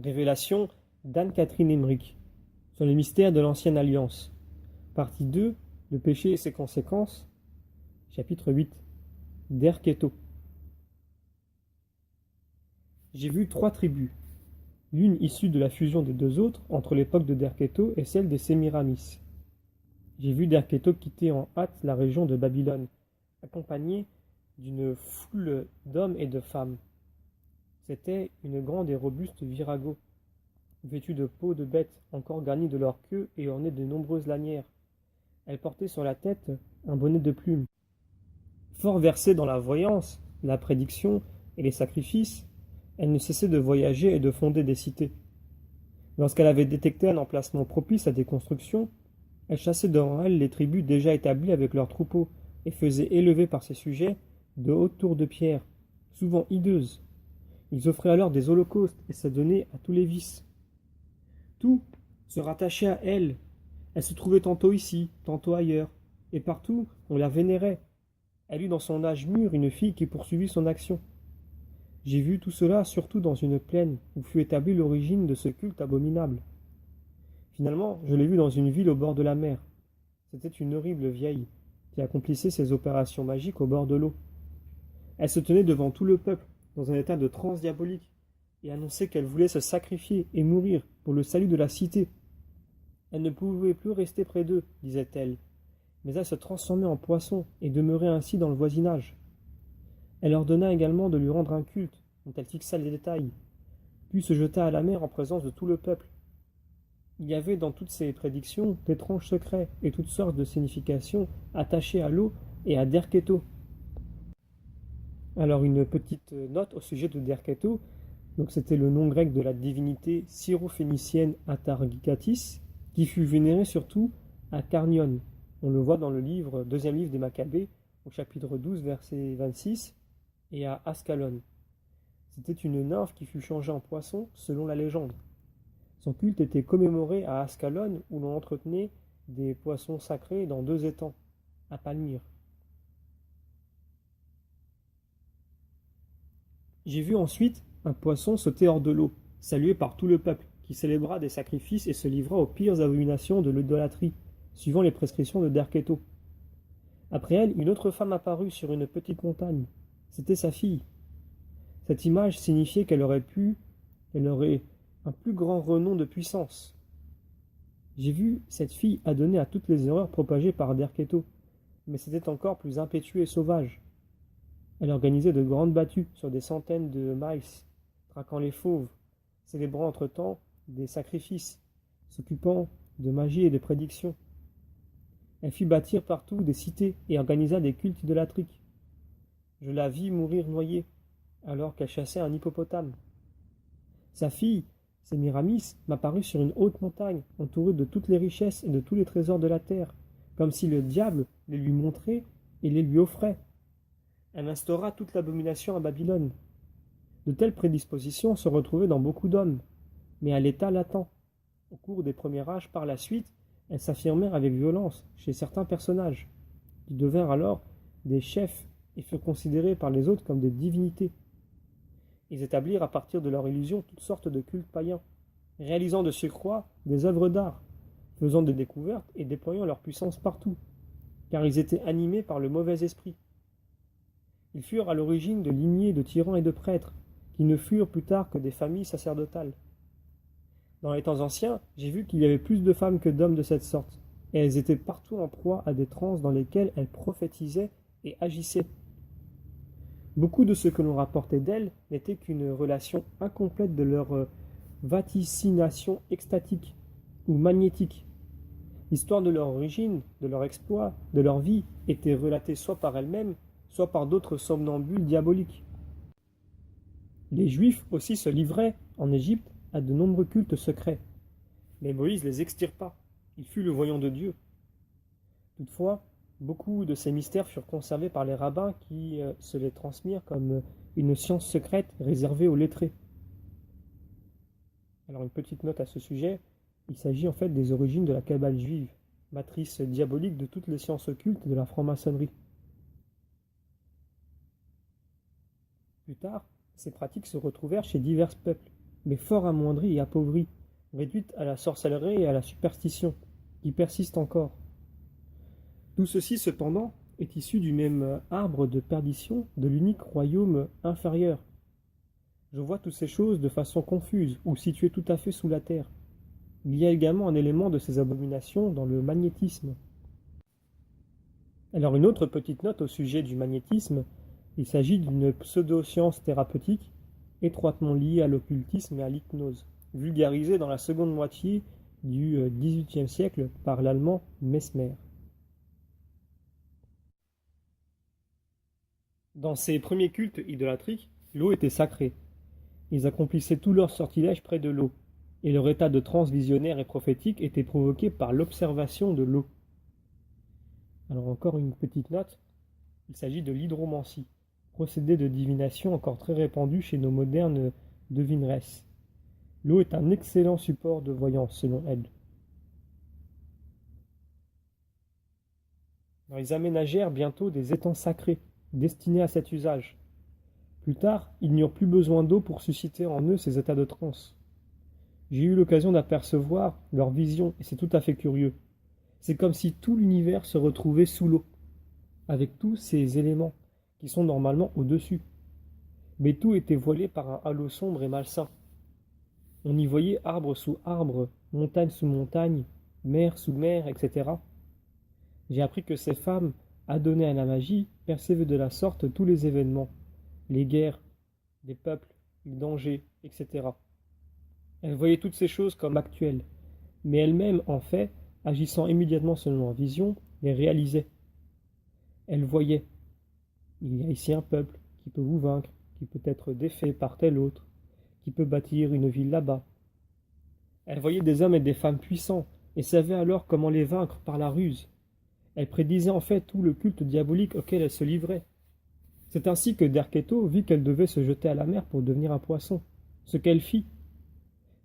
Révélation d'Anne-Catherine Emmerich sur les mystères de l'Ancienne Alliance. Partie 2, le péché et ses conséquences. Chapitre 8, Derketo. J'ai vu 3 tribus, l'une issue de la fusion des 2 autres entre l'époque de Derketo et celle des Sémiramis. J'ai vu Derketo quitter en hâte la région de Babylone, accompagné d'une foule d'hommes et de femmes. C'était une grande et robuste virago, vêtue de peaux de bêtes encore garnies de leur queue et ornée de nombreuses lanières. Elle portait sur la tête un bonnet de plumes. Fort versée dans la voyance, la prédiction et les sacrifices, elle ne cessait de voyager et de fonder des cités. Lorsqu'elle avait détecté un emplacement propice à des constructions, elle chassait devant elle les tribus déjà établies avec leurs troupeaux et faisait élever par ses sujets de hautes tours de pierre, souvent hideuses. Ils offraient alors des holocaustes et s'adonnaient à tous les vices. Tout se rattachait à elle. Elle se trouvait tantôt ici, tantôt ailleurs, et partout on la vénérait. Elle eut dans son âge mûr une fille qui poursuivit son action. J'ai vu tout cela surtout dans une plaine où fut établie l'origine de ce culte abominable. Finalement, je l'ai vue dans une ville au bord de la mer. C'était une horrible vieille qui accomplissait ses opérations magiques au bord de l'eau. Elle se tenait devant tout le peuple, dans un état de transe diabolique, et annonçait qu'elle voulait se sacrifier et mourir pour le salut de la cité. Elle ne pouvait plus rester près d'eux, disait-elle, mais elle se transformait en poisson et demeurait ainsi dans le voisinage. Elle ordonna également de lui rendre un culte, dont elle fixa les détails, puis se jeta à la mer en présence de tout le peuple. Il y avait dans toutes ces prédictions d'étranges secrets et toutes sortes de significations attachées à l'eau et à Derketo. Alors une petite note au sujet de Derketo. Donc c'était le nom grec de la divinité syro-phénicienne Atargatis, qui fut vénérée surtout à Carnion. On le voit dans le deuxième livre des Maccabées, au chapitre 12, verset 26, et à Ascalon. C'était une nymphe qui fut changée en poisson selon la légende. Son culte était commémoré à Ascalon, où l'on entretenait des poissons sacrés dans 2 étangs, à Palmyre. J'ai vu ensuite un poisson sauter hors de l'eau, salué par tout le peuple, qui célébra des sacrifices et se livra aux pires abominations de l'idolâtrie, suivant les prescriptions de Derketo. Après elle, une autre femme apparut sur une petite montagne. C'était sa fille. Cette image signifiait qu'elle aurait un plus grand renom de puissance. J'ai vu cette fille adonnée à toutes les erreurs propagées par Derketo, mais c'était encore plus impétueux et sauvage. Elle organisait de grandes battues sur des centaines de miles, traquant les fauves, célébrant entre-temps des sacrifices, s'occupant de magie et de prédictions. Elle fit bâtir partout des cités et organisa des cultes idolâtriques. Je la vis mourir noyée, alors qu'elle chassait un hippopotame. Sa fille, Sémiramis, m'apparut sur une haute montagne, entourée de toutes les richesses et de tous les trésors de la terre, comme si le diable les lui montrait et les lui offrait. Elle instaura toute l'abomination à Babylone. De telles prédispositions se retrouvaient dans beaucoup d'hommes, mais à l'état latent. Au cours des premiers âges, par la suite, elles s'affirmèrent avec violence chez certains personnages, qui devinrent alors des chefs et furent considérés par les autres comme des divinités. Ils établirent à partir de leur illusion toutes sortes de cultes païens, réalisant de surcroît des œuvres d'art, faisant des découvertes et déployant leur puissance partout, car ils étaient animés par le mauvais esprit. Ils furent à l'origine de lignées de tyrans et de prêtres, qui ne furent plus tard que des familles sacerdotales. Dans les temps anciens, j'ai vu qu'il y avait plus de femmes que d'hommes de cette sorte, et elles étaient partout en proie à des transes dans lesquelles elles prophétisaient et agissaient. Beaucoup de ce que l'on rapportait d'elles n'était qu'une relation incomplète de leur vaticination extatique ou magnétique. L'histoire de leur origine, de leur exploit, de leur vie était relatée soit par elles-mêmes, soit par d'autres somnambules diaboliques. Les Juifs aussi se livraient, en Égypte, à de nombreux cultes secrets. Mais Moïse les extirpa. Il fut le voyant de Dieu. Toutefois, beaucoup de ces mystères furent conservés par les rabbins qui se les transmirent comme une science secrète réservée aux lettrés. Alors une petite note à ce sujet, il s'agit en fait des origines de la Kabbale juive, matrice diabolique de toutes les sciences occultes de la franc-maçonnerie. Plus tard, ces pratiques se retrouvèrent chez divers peuples, mais fort amoindrie et appauvrie, réduite à la sorcellerie et à la superstition, qui persiste encore. Tout ceci, cependant, est issu du même arbre de perdition de l'unique royaume inférieur. Je vois toutes ces choses de façon confuse ou situées tout à fait sous la terre. Il y a également un élément de ces abominations dans le magnétisme. Alors une autre petite note au sujet du magnétisme, il s'agit d'une pseudo-science thérapeutique étroitement liée à l'occultisme et à l'hypnose, vulgarisée dans la seconde moitié du XVIIIe siècle par l'allemand Mesmer. Dans ces premiers cultes idolâtriques, l'eau était sacrée. Ils accomplissaient tous leurs sortilèges près de l'eau, et leur état de transe visionnaire et prophétique était provoqué par l'observation de l'eau. Alors encore une petite note, il s'agit de l'hydromancie, procédé de divination encore très répandu chez nos modernes devineresses. L'eau est un excellent support de voyance selon elle. Alors, ils aménagèrent bientôt des étangs sacrés, destinés à cet usage. Plus tard, ils n'eurent plus besoin d'eau pour susciter en eux ces états de transe. J'ai eu l'occasion d'apercevoir leur vision, et c'est tout à fait curieux. C'est comme si tout l'univers se retrouvait sous l'eau, avec tous ces éléments qui sont normalement au-dessus. Mais tout était voilé par un halo sombre et malsain. On y voyait arbre sous arbre, montagne sous montagne, mer sous mer, etc. J'ai appris que ces femmes, adonnées à la magie, percevaient de la sorte tous les événements, les guerres, les peuples, les dangers, etc. Elles voyaient toutes ces choses comme actuelles, mais elles-mêmes, en fait, agissant immédiatement selon leur vision, les réalisaient. Elles voyaient. Il y a ici un peuple qui peut vous vaincre, qui peut être défait par tel autre, qui peut bâtir une ville là-bas. Elles voyaient des hommes et des femmes puissants, et savaient alors comment les vaincre par la ruse. Elles prédisaient en fait tout le culte diabolique auquel elles se livraient. C'est ainsi que Derketo vit qu'elle devait se jeter à la mer pour devenir un poisson, ce qu'elle fit.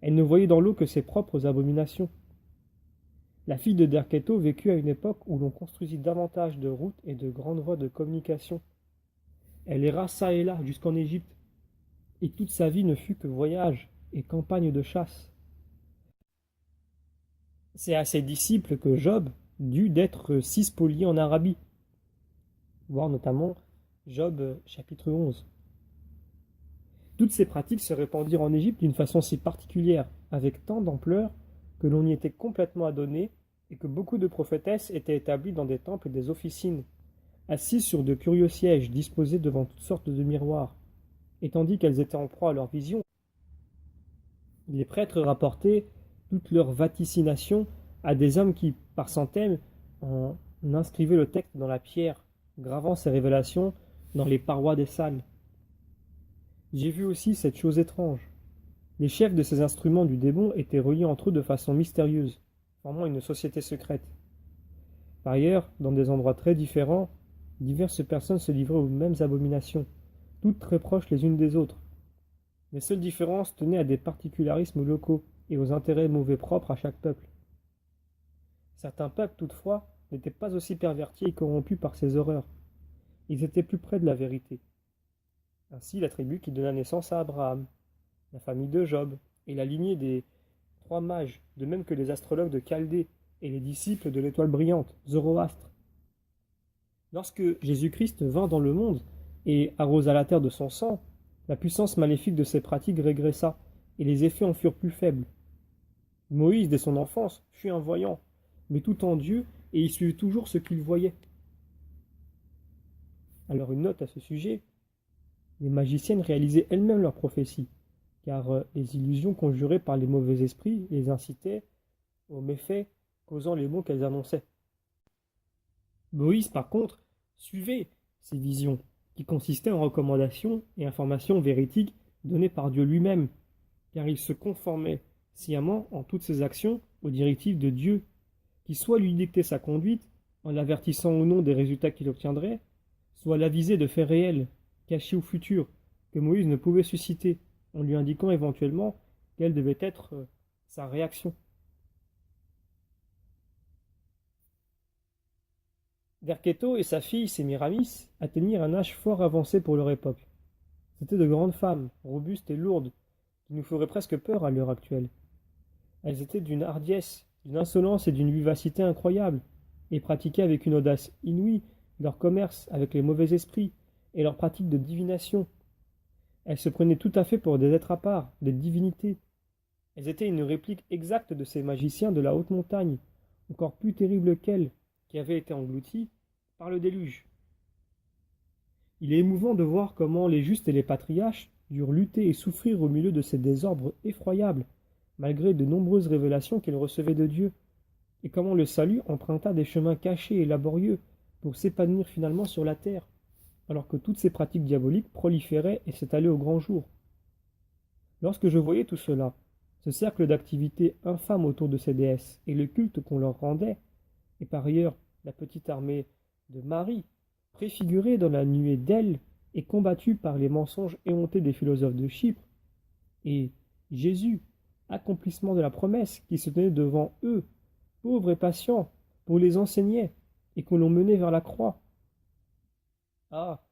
Elle ne voyait dans l'eau que ses propres abominations. La fille de Derketo vécut à une époque où l'on construisit davantage de routes et de grandes voies de communication. Elle erra çà et là jusqu'en Égypte, et toute sa vie ne fut que voyage et campagne de chasse. C'est à ses disciples que Job dut d'être si spolié en Arabie, voir notamment Job chapitre 11. Toutes ces pratiques se répandirent en Égypte d'une façon si particulière, avec tant d'ampleur, que l'on y était complètement adonné et que beaucoup de prophétesses étaient établies dans des temples et des officines, assises sur de curieux sièges disposés devant toutes sortes de miroirs, et tandis qu'elles étaient en proie à leur vision, les prêtres rapportaient toutes leurs vaticinations à des hommes qui, par centaines, en inscrivaient le texte dans la pierre, gravant ces révélations dans les parois des salles. J'ai vu aussi cette chose étrange. Les chefs de ces instruments du démon étaient reliés entre eux de façon mystérieuse, formant une société secrète. Par ailleurs, dans des endroits très différents, diverses personnes se livraient aux mêmes abominations, toutes très proches les unes des autres. Les seules différences tenaient à des particularismes locaux et aux intérêts mauvais propres à chaque peuple. Certains peuples, toutefois, n'étaient pas aussi pervertis et corrompus par ces horreurs. Ils étaient plus près de la vérité. Ainsi, la tribu qui donna naissance à Abraham, la famille de Job et la lignée des 3 mages, de même que les astrologues de Chaldée et les disciples de l'étoile brillante, Zoroastre. Lorsque Jésus-Christ vint dans le monde et arrosa la terre de son sang, la puissance maléfique de ces pratiques régressa, et les effets en furent plus faibles. Moïse, dès son enfance, fut un voyant, mais tout en Dieu, et il suivit toujours ce qu'il voyait. Alors une note à ce sujet, les magiciennes réalisaient elles-mêmes leurs prophéties, car les illusions conjurées par les mauvais esprits les incitaient aux méfaits causant les maux qu'elles annonçaient. Moïse, par contre, suivait ces visions, qui consistaient en recommandations et informations véridiques données par Dieu lui-même, car il se conformait sciemment en toutes ses actions aux directives de Dieu, qui soit lui dictait sa conduite, en l'avertissant ou non des résultats qu'il obtiendrait, soit l'avisait de faits réels, cachés ou futurs, que Moïse ne pouvait susciter, en lui indiquant éventuellement quelle devait être sa réaction. Derketo et sa fille Sémiramis atteignirent un âge fort avancé pour leur époque. C'étaient de grandes femmes, robustes et lourdes, qui nous feraient presque peur à l'heure actuelle. Elles étaient d'une hardiesse, d'une insolence et d'une vivacité incroyables, et pratiquaient avec une audace inouïe leur commerce avec les mauvais esprits et leurs pratiques de divination. Elles se prenaient tout à fait pour des êtres à part, des divinités. Elles étaient une réplique exacte de ces magiciens de la haute montagne, encore plus terribles qu'elles, qui avaient été engloutis par le déluge. Il est émouvant de voir comment les justes et les patriarches durent lutter et souffrir au milieu de ces désordres effroyables, malgré de nombreuses révélations qu'ils recevaient de Dieu, et comment le salut emprunta des chemins cachés et laborieux pour s'épanouir finalement sur la terre, alors que toutes ces pratiques diaboliques proliféraient et s'étalaient au grand jour. Lorsque je voyais tout cela, ce cercle d'activités infâmes autour de ces déesses, et le culte qu'on leur rendait, et par ailleurs la petite armée de Marie, préfigurée dans la nuée d'ailes et combattue par les mensonges éhontés des philosophes de Chypre, et Jésus, accomplissement de la promesse qui se tenait devant eux, pauvres et patients, pour les enseigner, et que l'on menait vers la croix. Ah,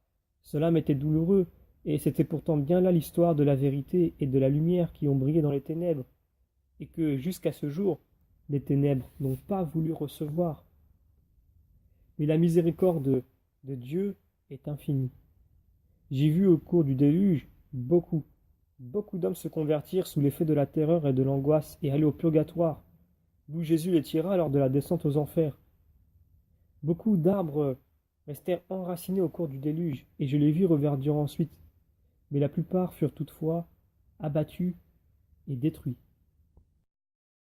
cela m'était douloureux, et c'était pourtant bien là l'histoire de la vérité et de la lumière qui ont brillé dans les ténèbres, et que, jusqu'à ce jour, les ténèbres n'ont pas voulu recevoir. Mais la miséricorde de Dieu est infinie. J'ai vu au cours du déluge beaucoup d'hommes se convertir sous l'effet de la terreur et de l'angoisse et aller au purgatoire, d'où Jésus les tira lors de la descente aux enfers. Beaucoup d'arbres restèrent enracinés au cours du déluge, et je les vis reverdir ensuite, mais la plupart furent toutefois abattus et détruits.